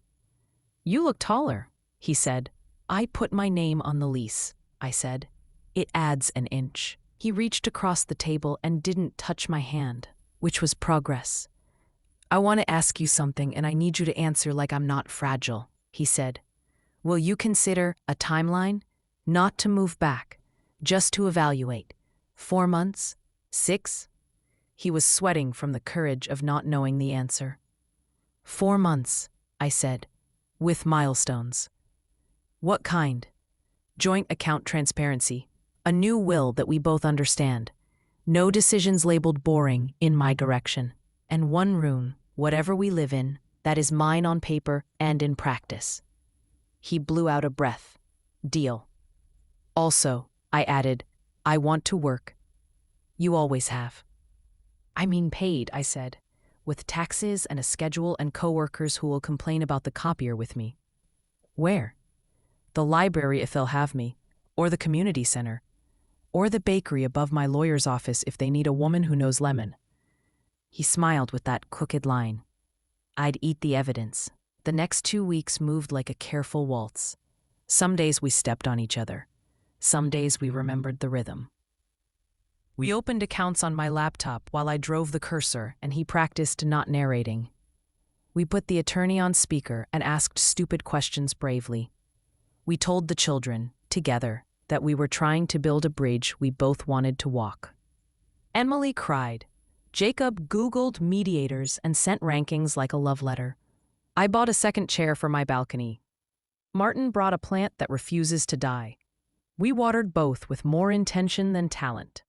You look taller, he said. I put my name on the lease, I said. It adds an inch. He reached across the table and didn't touch my hand, which was progress. I want to ask you something and I need you to answer like I'm not fragile, he said. Will you consider a timeline? Not to move back, just to evaluate. 4 months? 6? He was sweating from the courage of not knowing the answer. 4 months, I said, with milestones. What kind? Joint account transparency. A new will that we both understand. No decisions labeled boring in my direction. And 1 room, whatever we live in, that is mine on paper and in practice. He blew out a breath. Deal. Also, I added, I want to work. You always have. I mean paid, I said, with taxes and a schedule and coworkers who will complain about the copier with me. Where? The library if they'll have me, or the community center, or the bakery above my lawyer's office if they need a woman who knows lemon. He smiled with that crooked line. I'd eat the evidence. The next 2 weeks moved like a careful waltz. Some days we stepped on each other. Some days we remembered the rhythm. We opened accounts on my laptop while I drove the cursor and he practiced not narrating. We put the attorney on speaker and asked stupid questions bravely. We told the children, together, that we were trying to build a bridge we both wanted to walk. Emily cried. Jacob Googled mediators and sent rankings like a love letter. I bought a second chair for my balcony. Martin brought a plant that refuses to die. We watered both with more intention than talent.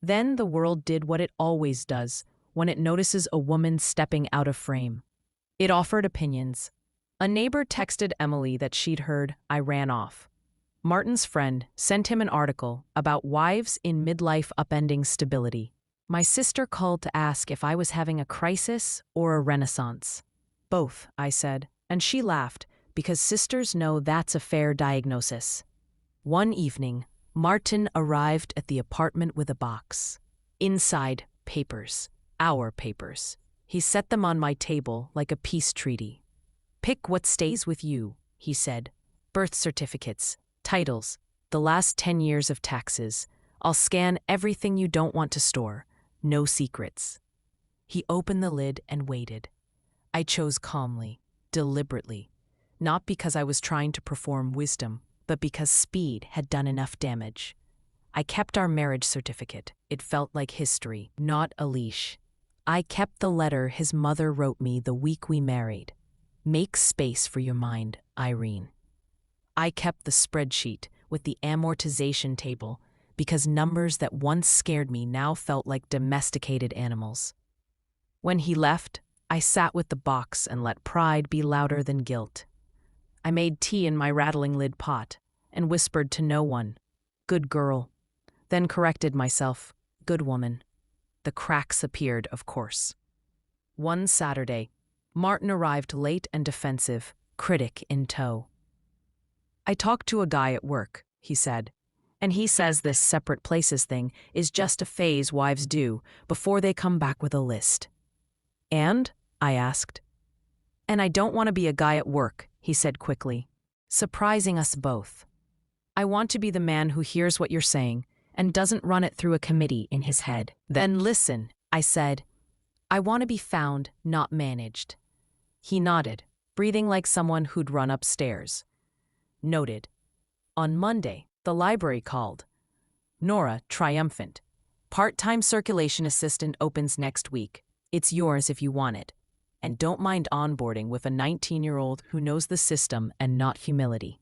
Then the world did what it always does when it notices a woman stepping out of frame. It offered opinions. A neighbor texted Emily that she'd heard. I ran off. Martin's friend sent him an article about wives in midlife upending stability. My sister called to ask if I was having a crisis or a renaissance. Both, I said, and she laughed, because sisters know that's a fair diagnosis. One evening, Martin arrived at the apartment with a box. Inside, papers. Our papers. He set them on my table like a peace treaty. Pick what stays with you, he said. Birth certificates, titles, the last 10 years of taxes. I'll scan everything you don't want to store. No secrets. He opened the lid and waited. I chose calmly, deliberately, not because I was trying to perform wisdom, but because speed had done enough damage. I kept our marriage certificate. It felt like history, not a leash. I kept the letter his mother wrote me the week we married. Make space for your mind, Irene. I kept the spreadsheet with the amortization table because numbers that once scared me now felt like domesticated animals. When he left, I sat with the box and let pride be louder than guilt. I made tea in my rattling lid pot and whispered to no one, "Good girl," then corrected myself, "Good woman." The cracks appeared, of course. One Saturday, Martin arrived late and defensive, critic in tow. I talked to a guy at work, he said, and he says this separate places thing is just a phase wives do before they come back with a list. And? I asked. And I don't want to be a guy at work, he said quickly, surprising us both. I want to be the man who hears what you're saying and doesn't run it through a committee in his head. Then listen, I said. I want to be found, not managed. He nodded, breathing like someone who'd run upstairs. Noted. On Monday, the library called. Nora, triumphant. Part-time circulation assistant opens next week. It's yours if you want it. And don't mind onboarding with a 19-year-old who knows the system and not humility.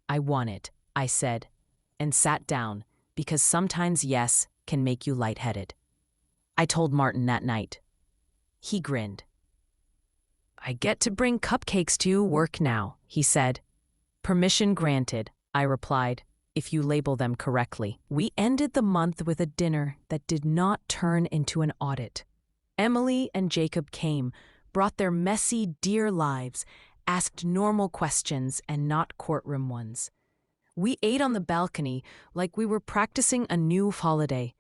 I want it, I said, and sat down, because sometimes yes can make you lightheaded. I told Martin that night. He grinned. I get to bring cupcakes to work now, he said. Permission granted, I replied, if you label them correctly. We ended the month with a dinner that did not turn into an audit. Emily and Jacob came, brought their messy, dear lives, asked normal questions and not courtroom ones. We ate on the balcony like we were practicing a new holiday.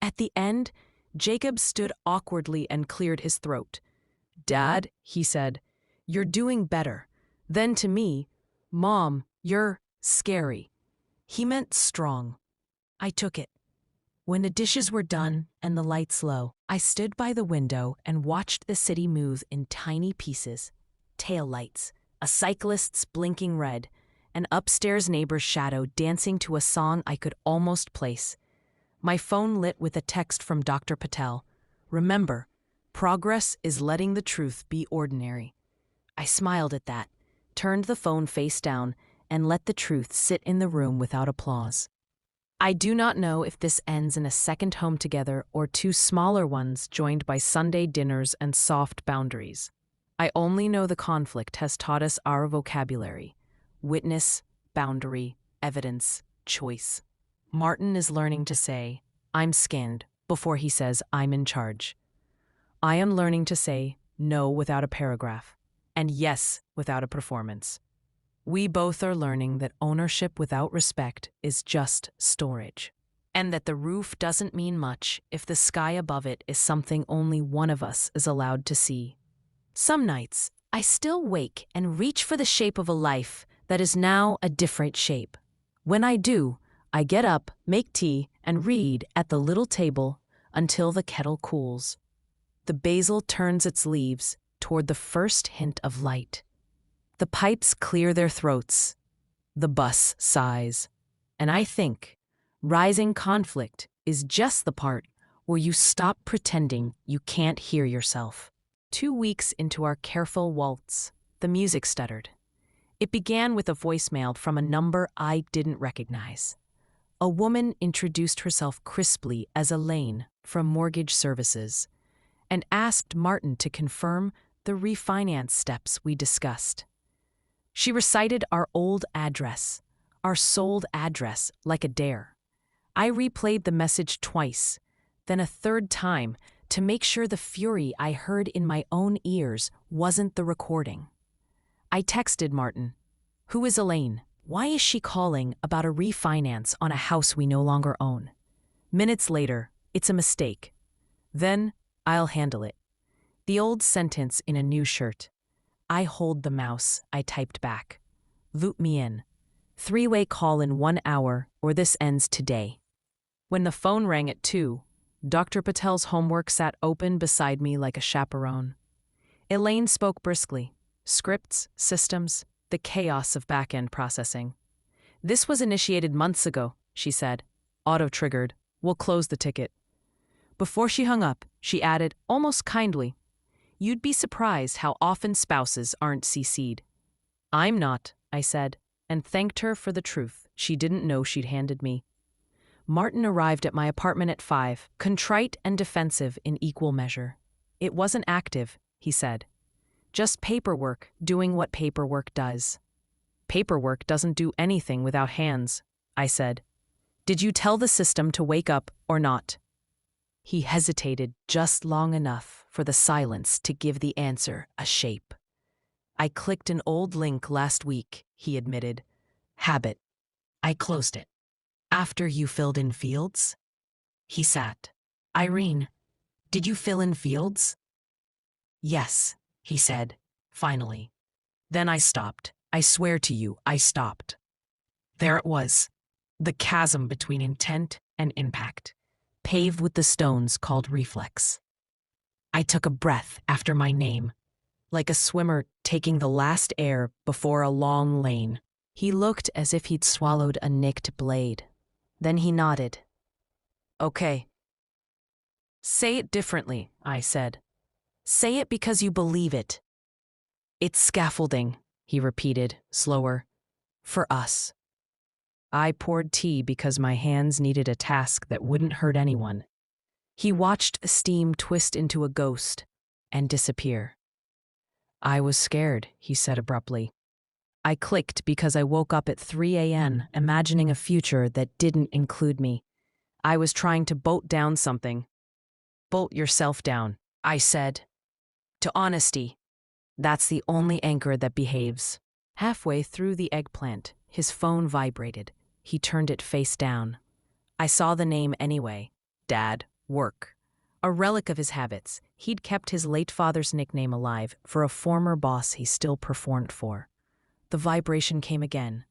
At the end, Jacob stood awkwardly and cleared his throat. Dad, he said, you're doing better. Then to me, Mom, you're scary. He meant strong. I took it. When the dishes were done and the lights low, I stood by the window and watched the city move in tiny pieces. Taillights, a cyclist's blinking red, an upstairs neighbor's shadow dancing to a song I could almost place. My phone lit with a text from Dr. Patel. Remember, progress is letting the truth be ordinary. I smiled at that, turned the phone face down, and let the truth sit in the room without applause. I do not know if this ends in a second home together or two smaller ones joined by Sunday dinners and soft boundaries. I only know the conflict has taught us our vocabulary: witness, boundary, evidence, choice. Martin is learning to say, I'm skinned, before he says, I'm in charge. I am learning to say no without a paragraph, and yes without a performance. We both are learning that ownership without respect is just storage, and that the roof doesn't mean much if the sky above it is something only one of us is allowed to see. Some nights, I still wake and reach for the shape of a life that is now a different shape. When I do, I get up, make tea, and read at the little table until the kettle cools. The basil turns its leaves toward the first hint of light. The pipes clear their throats. The bus sighs. And I think rising conflict is just the part where you stop pretending you can't hear yourself. 2 weeks into our careful waltz, the music stuttered. It began with a voicemail from a number I didn't recognize. A woman introduced herself crisply as Elaine from Mortgage Services and asked Martin to confirm the refinance steps we discussed. She recited our old address, our sold address, like a dare. I replayed the message twice, then a third time to make sure the fury I heard in my own ears wasn't the recording. I texted Martin, "Who is Elaine? Why is she calling about a refinance on a house we no longer own?" Minutes later, "It's a mistake." Then, "I'll handle it." The old sentence in a new shirt. "I hold the mouse," I typed back. "Loop me in. 3-way call in 1 hour or this ends today." When the phone rang at 2, Dr. Patel's homework sat open beside me like a chaperone. Elaine spoke briskly. Scripts, systems, the chaos of back-end processing. "This was initiated months ago," she said. "Auto-triggered. We'll close the ticket." Before she hung up, she added, almost kindly, "You'd be surprised how often spouses aren't CC'd." "I'm not," I said, and thanked her for the truth she didn't know she'd handed me. Martin arrived at my apartment at 5, contrite and defensive in equal measure. "It wasn't active," he said. "Just paperwork doing what paperwork does." "Paperwork doesn't do anything without hands," I said. "Did you tell the system to wake up or not?" He hesitated just long enough for the silence to give the answer a shape. "I clicked an old link last week," he admitted. "Habit. I closed it." "After you filled in fields?" He sat. "Irene, did you fill in fields?" "Yes," he said, finally. Then I stopped. I swear to you, I stopped. There it was, the chasm between intent and impact, paved with the stones called reflex. I took a breath after my name, like a swimmer taking the last air before a long lane. He looked as if he'd swallowed a nicked blade. Then he nodded. "Okay." "Say it differently," I said. "Say it because you believe it." "It's scaffolding," he repeated, slower. "For us." I poured tea because my hands needed a task that wouldn't hurt anyone. He watched steam twist into a ghost and disappear. "I was scared," he said abruptly. I clicked because I woke up at 3 a.m. imagining a future that didn't include me. I was trying to bolt down something. "Bolt yourself down," I said. "To honesty. That's the only anchor that behaves." Halfway through the eggplant, his phone vibrated. He turned it face down. I saw the name anyway. Dad, work. A relic of his habits, he'd kept his late father's nickname alive for a former boss he still performed for. The vibration came again,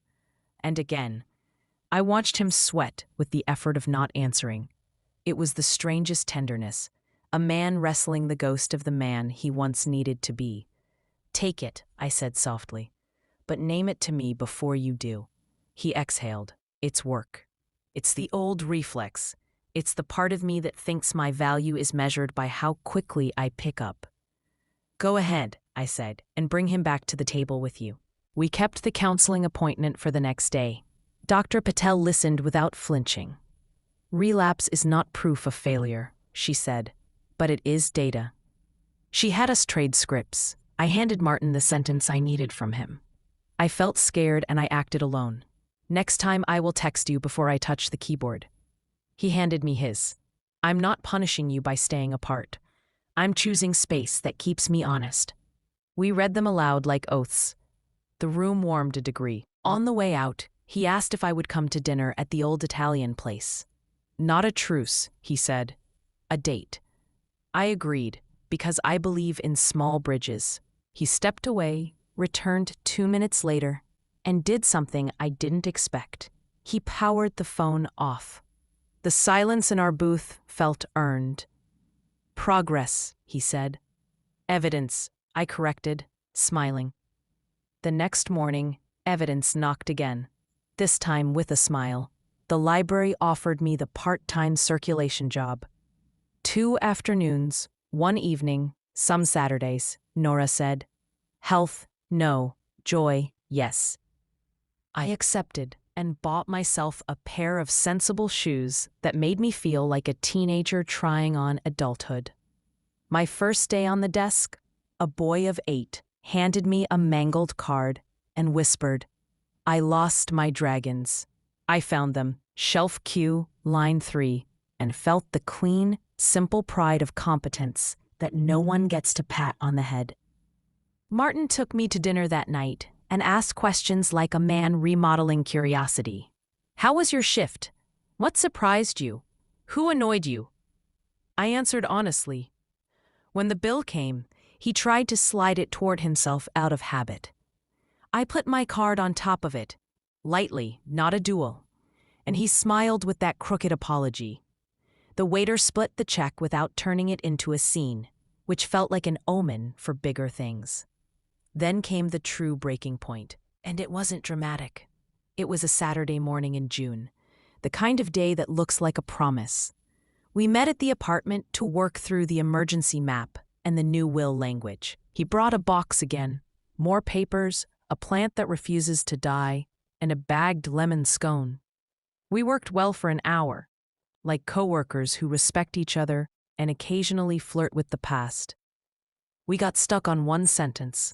and again. I watched him sweat with the effort of not answering. It was the strangest tenderness, a man wrestling the ghost of the man he once needed to be. "Take it," I said softly, "but name it to me before you do." He exhaled. "It's work. It's the old reflex. It's the part of me that thinks my value is measured by how quickly I pick up." "Go ahead," I said, "and bring him back to the table with you." We kept the counseling appointment for the next day. Dr. Patel listened without flinching. "Relapse is not proof of failure," she said, "but it is data." She had us trade scripts. I handed Martin the sentence I needed from him. I felt scared and I acted alone. "Next time I will text you before I touch the keyboard." He handed me his. "I'm not punishing you by staying apart. I'm choosing space that keeps me honest." We read them aloud like oaths. The room warmed a degree. On the way out, he asked if I would come to dinner at the old Italian place. "Not a truce," he said. "A date." I agreed, because I believe in small bridges. He stepped away, returned 2 minutes later, and did something I didn't expect. He powered the phone off. The silence in our booth felt earned. "Progress," he said. "Evidence," I corrected, smiling. The next morning, evidence knocked again. This time with a smile. The library offered me the part-time circulation job. 2 afternoons, 1 evening, some Saturdays, Nora said. Health, no. Joy, yes. I accepted and bought myself a pair of sensible shoes that made me feel like a teenager trying on adulthood. My first day on the desk, a boy of 8 handed me a mangled card and whispered, I lost my dragons. I found them, shelf Q, line 3, and felt the clean, simple pride of competence that no one gets to pat on the head. Martin took me to dinner that night and asked questions like a man remodeling curiosity. How was your shift? What surprised you? Who annoyed you? I answered honestly. When the bill came, he tried to slide it toward himself out of habit. I put my card on top of it, lightly, not a duel, and he smiled with that crooked apology. The waiter split the check without turning it into a scene, which felt like an omen for bigger things. Then came the true breaking point, and it wasn't dramatic. It was a Saturday morning in June, the kind of day that looks like a promise. We met at the apartment to work through the emergency map and the new will language. He brought a box again, more papers, a plant that refuses to die, and a bagged lemon scone. We worked well for an hour, like coworkers who respect each other and occasionally flirt with the past. We got stuck on one sentence.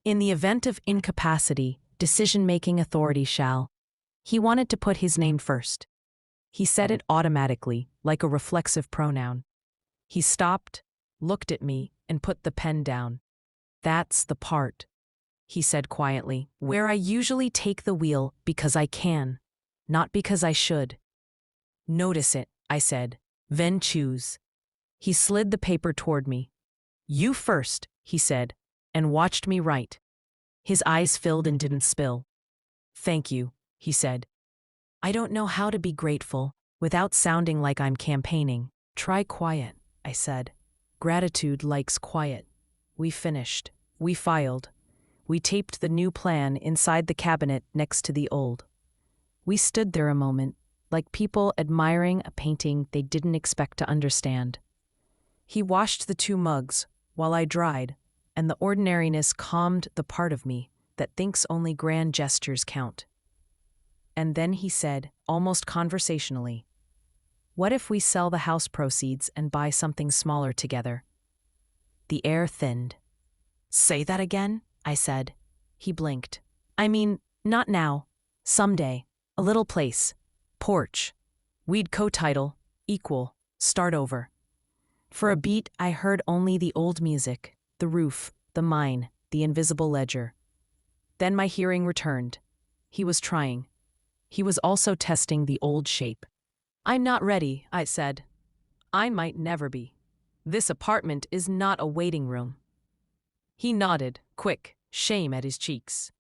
In the event of incapacity, decision-making authority shall. He wanted to put his name first. He said it automatically, like a reflexive pronoun. He stopped, looked at me, and put the pen down. That's the part, he said quietly, where I usually take the wheel because I can, not because I should. Notice it, I said, then choose. He slid the paper toward me. You first, he said, and watched me write. His eyes filled and didn't spill. Thank you, he said. I don't know how to be grateful without sounding like I'm campaigning. Try quiet, I said. Gratitude likes quiet. We finished. We filed. We taped the new plan inside the cabinet next to the old. We stood there a moment, like people admiring a painting they didn't expect to understand. He washed the 2 mugs while I dried, and the ordinariness calmed the part of me that thinks only grand gestures count. And then he said, almost conversationally, what if we sell the house proceeds and buy something smaller together? The air thinned. Say that again, I said. He blinked. I mean, not now. Someday. A little place. Porch. We'd co-title, equal, start over. For a beat, I heard only the old music, the roof, the mine, the invisible ledger. Then my hearing returned. He was trying. He was also testing the old shape. I'm not ready, I said. I might never be. This apartment is not a waiting room. He nodded, quick, shame at his cheeks.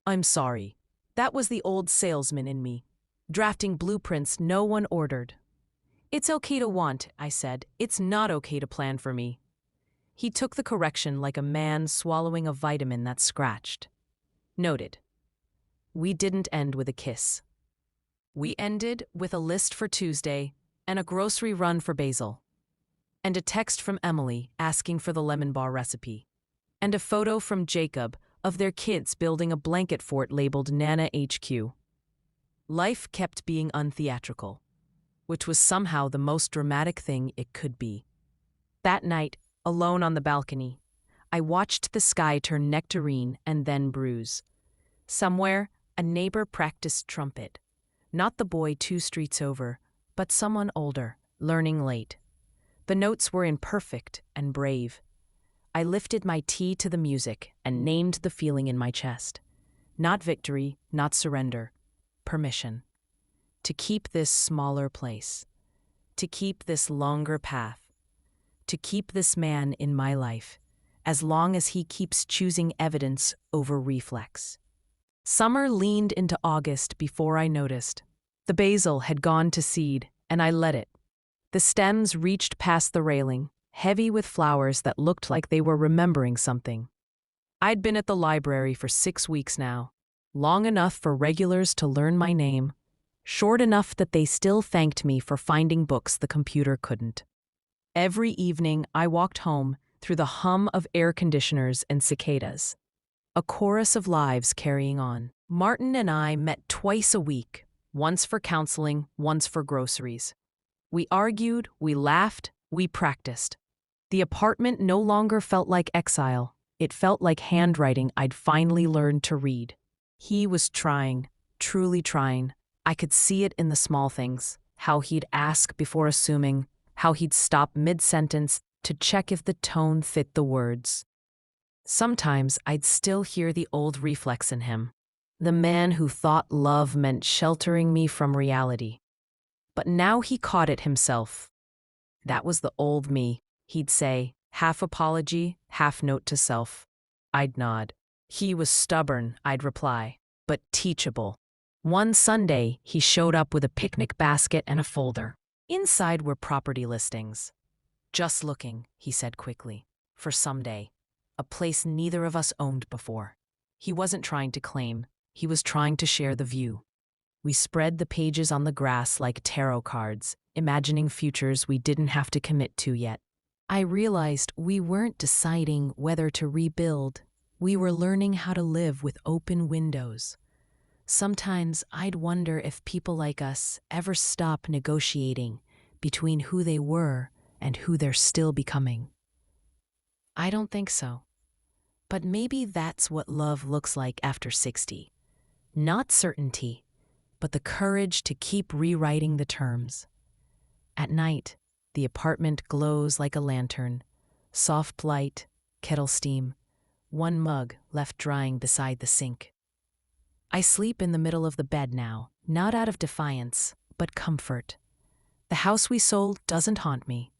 I'm sorry. That was the old salesman in me, drafting blueprints no one ordered. It's okay to want, I said. It's not okay to plan for me. He took the correction like a man swallowing a vitamin that scratched. Noted. We didn't end with a kiss. We ended with a list for Tuesday and a grocery run for basil. And a text from Emily asking for the lemon bar recipe. And a photo from Jacob of their kids building a blanket fort labeled Nana HQ. Life kept being untheatrical, which was somehow the most dramatic thing it could be. That night, alone on the balcony, I watched the sky turn nectarine and then bruise. Somewhere, a neighbor practiced trumpet. Not the boy 2 streets over, but someone older, learning late. The notes were imperfect and brave. I lifted my tea to the music and named the feeling in my chest. Not victory, not surrender. Permission. To keep this smaller place. To keep this longer path. To keep this man in my life, as long as he keeps choosing evidence over reflex. Summer leaned into August before I noticed. The basil had gone to seed, and I let it. The stems reached past the railing, heavy with flowers that looked like they were remembering something. I'd been at the library for 6 weeks now. long enough for regulars to learn my name, short enough that they still thanked me for finding books the computer couldn't. Every evening, I walked home through the hum of air conditioners and cicadas, a chorus of lives carrying on. Martin and I met twice a week, once for counseling, once for groceries. We argued, we laughed, we practiced. The apartment no longer felt like exile. It felt like handwriting I'd finally learned to read. He was trying, truly trying. I could see it in the small things, how he'd ask before assuming, how he'd stop mid-sentence to check if the tone fit the words. Sometimes I'd still hear the old reflex in him, the man who thought love meant sheltering me from reality. But now he caught it himself. That was the old me, he'd say, half apology, half note to self. I'd nod. He was stubborn, I'd reply, but teachable. One Sunday, he showed up with a picnic basket and a folder. Inside were property listings. Just looking, he said quickly, for someday. A place neither of us owned before. He wasn't trying to claim, he was trying to share the view. We spread the pages on the grass like tarot cards, imagining futures we didn't have to commit to yet. I realized we weren't deciding whether to rebuild. We were learning how to live with open windows. Sometimes I'd wonder if people like us ever stop negotiating between who they were and who they're still becoming. I don't think so. But maybe that's what love looks like after 60. Not certainty, but the courage to keep rewriting the terms. At night, the apartment glows like a lantern, soft light, kettle steam, one mug left drying beside the sink. I sleep in the middle of the bed now, not out of defiance, but comfort. The house we sold doesn't haunt me.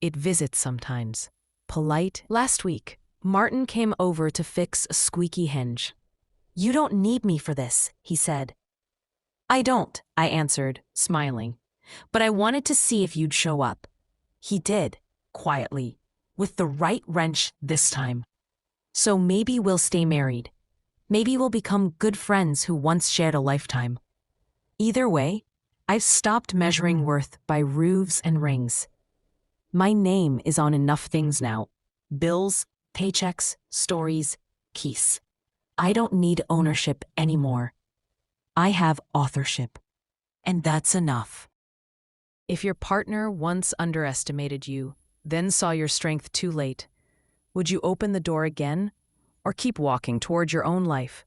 It visits sometimes, polite. Last week, Martin came over to fix a squeaky hinge. "You don't need me for this," he said. "I don't," I answered, smiling. "But I wanted to see if you'd show up." He did, quietly, with the right wrench this time. "So maybe we'll stay married. Maybe we'll become good friends who once shared a lifetime. Either way, I've stopped measuring worth by roofs and rings. My name is on enough things now. Bills, paychecks, stories, keys. I don't need ownership anymore. I have authorship. And that's enough." If your partner once underestimated you, then saw your strength too late, would you open the door again or keep walking toward your own life?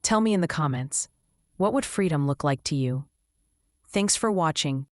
Tell me in the comments, what would freedom look like to you? Thanks for watching.